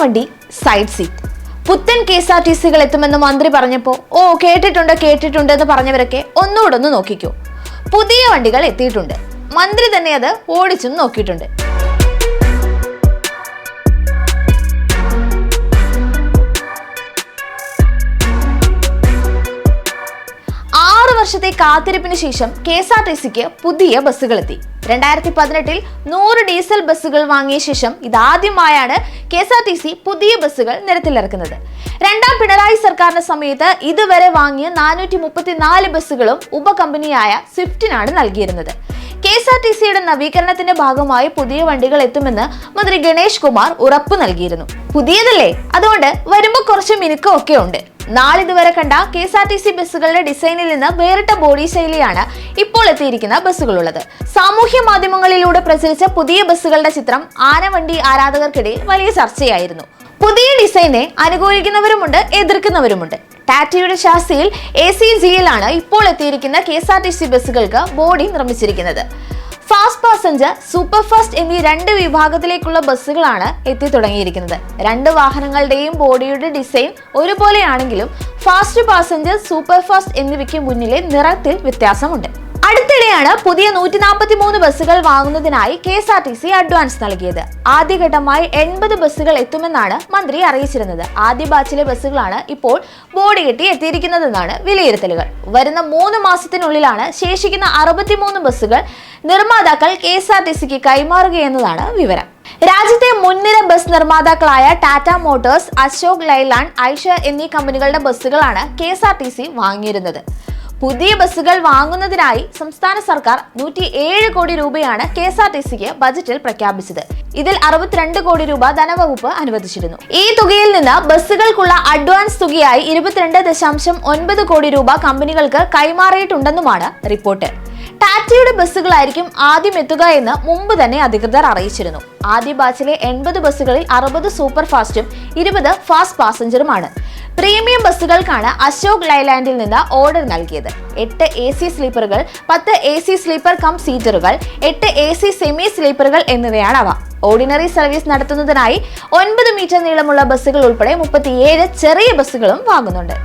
വണ്ടി side seat. പുത്തൻ KSRTCകൾ എത്തുമെന്ന് മന്ത്രി പറഞ്ഞപ്പോൾ കേട്ടിട്ടുണ്ട് എന്ന് പറഞ്ഞവരൊക്കെ ഒന്നുകൂടെ ഒന്ന് നോക്കിക്കോ. പുതിയ വണ്ടികൾ എത്തിയിട്ടുണ്ട്. മന്ത്രി തന്നെ അത് ഓടിച്ചും നോക്കിയിട്ടുണ്ട്. വർഷത്തെ കാത്തിരിപ്പിന് ശേഷം KSRTCക്ക് പുതിയ ബസ്സുകൾ എത്തി. 2018 100 ഡീസൽ ബസ്സുകൾ വാങ്ങിയ ശേഷം ഇതാദ്യമായാണ് KSRTC പുതിയ ബസ്സുകൾ നിരത്തിലിറക്കുന്നത്. രണ്ടാം പിണറായി സർക്കാരിന്റെ സമയത്ത് ഇതുവരെ വാങ്ങിയ 434 ബസ്സുകളും ഉപകമ്പനിയായ സ്വിഫ്റ്റിനാണ് നൽകിയിരുന്നത്. KSRTCയുടെ നവീകരണത്തിന്റെ ഭാഗമായി പുതിയ വണ്ടികൾ എത്തുമെന്ന് മന്ത്രി ഗണേഷ് കുമാർ ഉറപ്പ് നൽകിയിരുന്നു. പുതിയതല്ലേ, അതുകൊണ്ട് വരുമ്പോൾ കുറച്ച് മിനുക്കമൊക്കെ ഉണ്ട്. നാളിതുവരെ കണ്ട KSRTC ബസ്സുകളുടെ ഡിസൈനിൽ നിന്ന് വേറിട്ട ബോഡി ശൈലിയാണ് ഇപ്പോൾ എത്തിയിരിക്കുന്ന ബസ്സുകളുള്ളത്. സാമൂഹ്യ മാധ്യമങ്ങളിലൂടെ പ്രചരിച്ച പുതിയ ബസ്സുകളുടെ ചിത്രം ആനവണ്ടി ആരാധകർക്കിടയിൽ വലിയ ചർച്ചയായിരുന്നു. പുതിയ ഡിസൈനെ അനുകൂലിക്കുന്നവരുമുണ്ട്, എതിർക്കുന്നവരുമുണ്ട്. ടാറ്റയുടെ ഷാസിയിൽ ACGയിലാണ് ഇപ്പോൾ എത്തിയിരിക്കുന്ന KSRTC ബസ്സുകൾക്ക് ബോഡി നിർമ്മിച്ചിരിക്കുന്നത്. ഫാസ്റ്റ് പാസഞ്ചർ, സൂപ്പർ ഫാസ്റ്റ് എന്നീ 2 വിഭാഗത്തിലേക്കുള്ള ബസ്സുകളാണ് എത്തി തുടങ്ങിയിരിക്കുന്നത്. 2 വാഹനങ്ങളുടെയും ബോഡിയുടെ ഡിസൈൻ ഒരുപോലെയാണെങ്കിലും ഫാസ്റ്റ് പാസഞ്ചർ, സൂപ്പർ ഫാസ്റ്റ് എന്നിവയ്ക്ക് മുന്നിലെ നിറത്തിൽ വ്യത്യാസമുണ്ട്. അടുത്തിടെയാണ് പുതിയ 143 ബസ്സുകൾ വാങ്ങുന്നതിനായി KSRTC അഡ്വാൻസ് നൽകിയത്. ആദ്യഘട്ടമായി 80 ബസ്സുകൾ എത്തുമെന്നാണ് മന്ത്രി അറിയിച്ചിരുന്നത്. ആദ്യ ബാച്ചിലെ ബസ്സുകളാണ് ഇപ്പോൾ ബോഡി കെട്ടി എത്തിയിരിക്കുന്നതെന്നാണ് വിലയിരുത്തലുകൾ. വരുന്ന 3 മാസത്തിനുള്ളിലാണ് ശേഷിക്കുന്ന 63 ബസ്സുകൾ നിർമ്മാതാക്കൾ KSRTCക്ക് കൈമാറുകയെന്നതാണ് വിവരം. രാജ്യത്തെ മുൻനിര ബസ് നിർമ്മാതാക്കളായ ടാറ്റ മോട്ടോഴ്സ്, അശോക് ലൈലാൻഡ്, ഐഷർ എന്നീ കമ്പനികളുടെ ബസ്സുകളാണ് KSRTC വാങ്ങിയിരുന്നത്. പുതിയ ബസ്സുകൾ വാങ്ങുന്നതിനായി സംസ്ഥാന സർക്കാർ 107 കോടി രൂപയാണ് KSRTCക്ക് ബജറ്റിൽ പ്രഖ്യാപിച്ചത്. ഇതിൽ 62 കോടി രൂപ ധനവകുപ്പ് അനുവദിച്ചിരുന്നു. ഈ തുകയിൽ നിന്ന് ബസ്സുകൾക്കുള്ള അഡ്വാൻസ് തുകയായി 22.9 കോടി രൂപ കമ്പനികൾക്ക് കൈമാറിയിട്ടുണ്ടെന്നുമാണ് റിപ്പോർട്ട്. ടാറ്റയുടെ ബസ്സുകളായിരിക്കും ആദ്യം എത്തുക എന്ന് മുമ്പ് തന്നെ അധികൃതർ അറിയിച്ചിരുന്നു. ആദ്യ ബാച്ചിലെ 80 ബസ്സുകളിൽ 60 സൂപ്പർ ഫാസ്റ്റും 20 ഫാസ്റ്റ് പാസഞ്ചറുമാണ്. പ്രീമിയം ബസ്സുകൾക്കാണ് അശോക് ലൈലാൻഡിൽ നിന്ന് ഓർഡർ നൽകിയത്. 8 AC സ്ലീപ്പറുകൾ, 10 AC സ്ലീപ്പർ കം സീറ്ററുകൾ, 8 AC സെമി സ്ലീപ്പറുകൾ എന്നിവയാണ് അവ. ഓർഡിനറി സർവീസ് നടത്തുന്നതിനായി 9 മീറ്റർ നീളമുള്ള ബസ്സുകൾ ഉൾപ്പെടെ 37 ചെറിയ ബസ്സുകളും വാങ്ങുന്നുണ്ട്.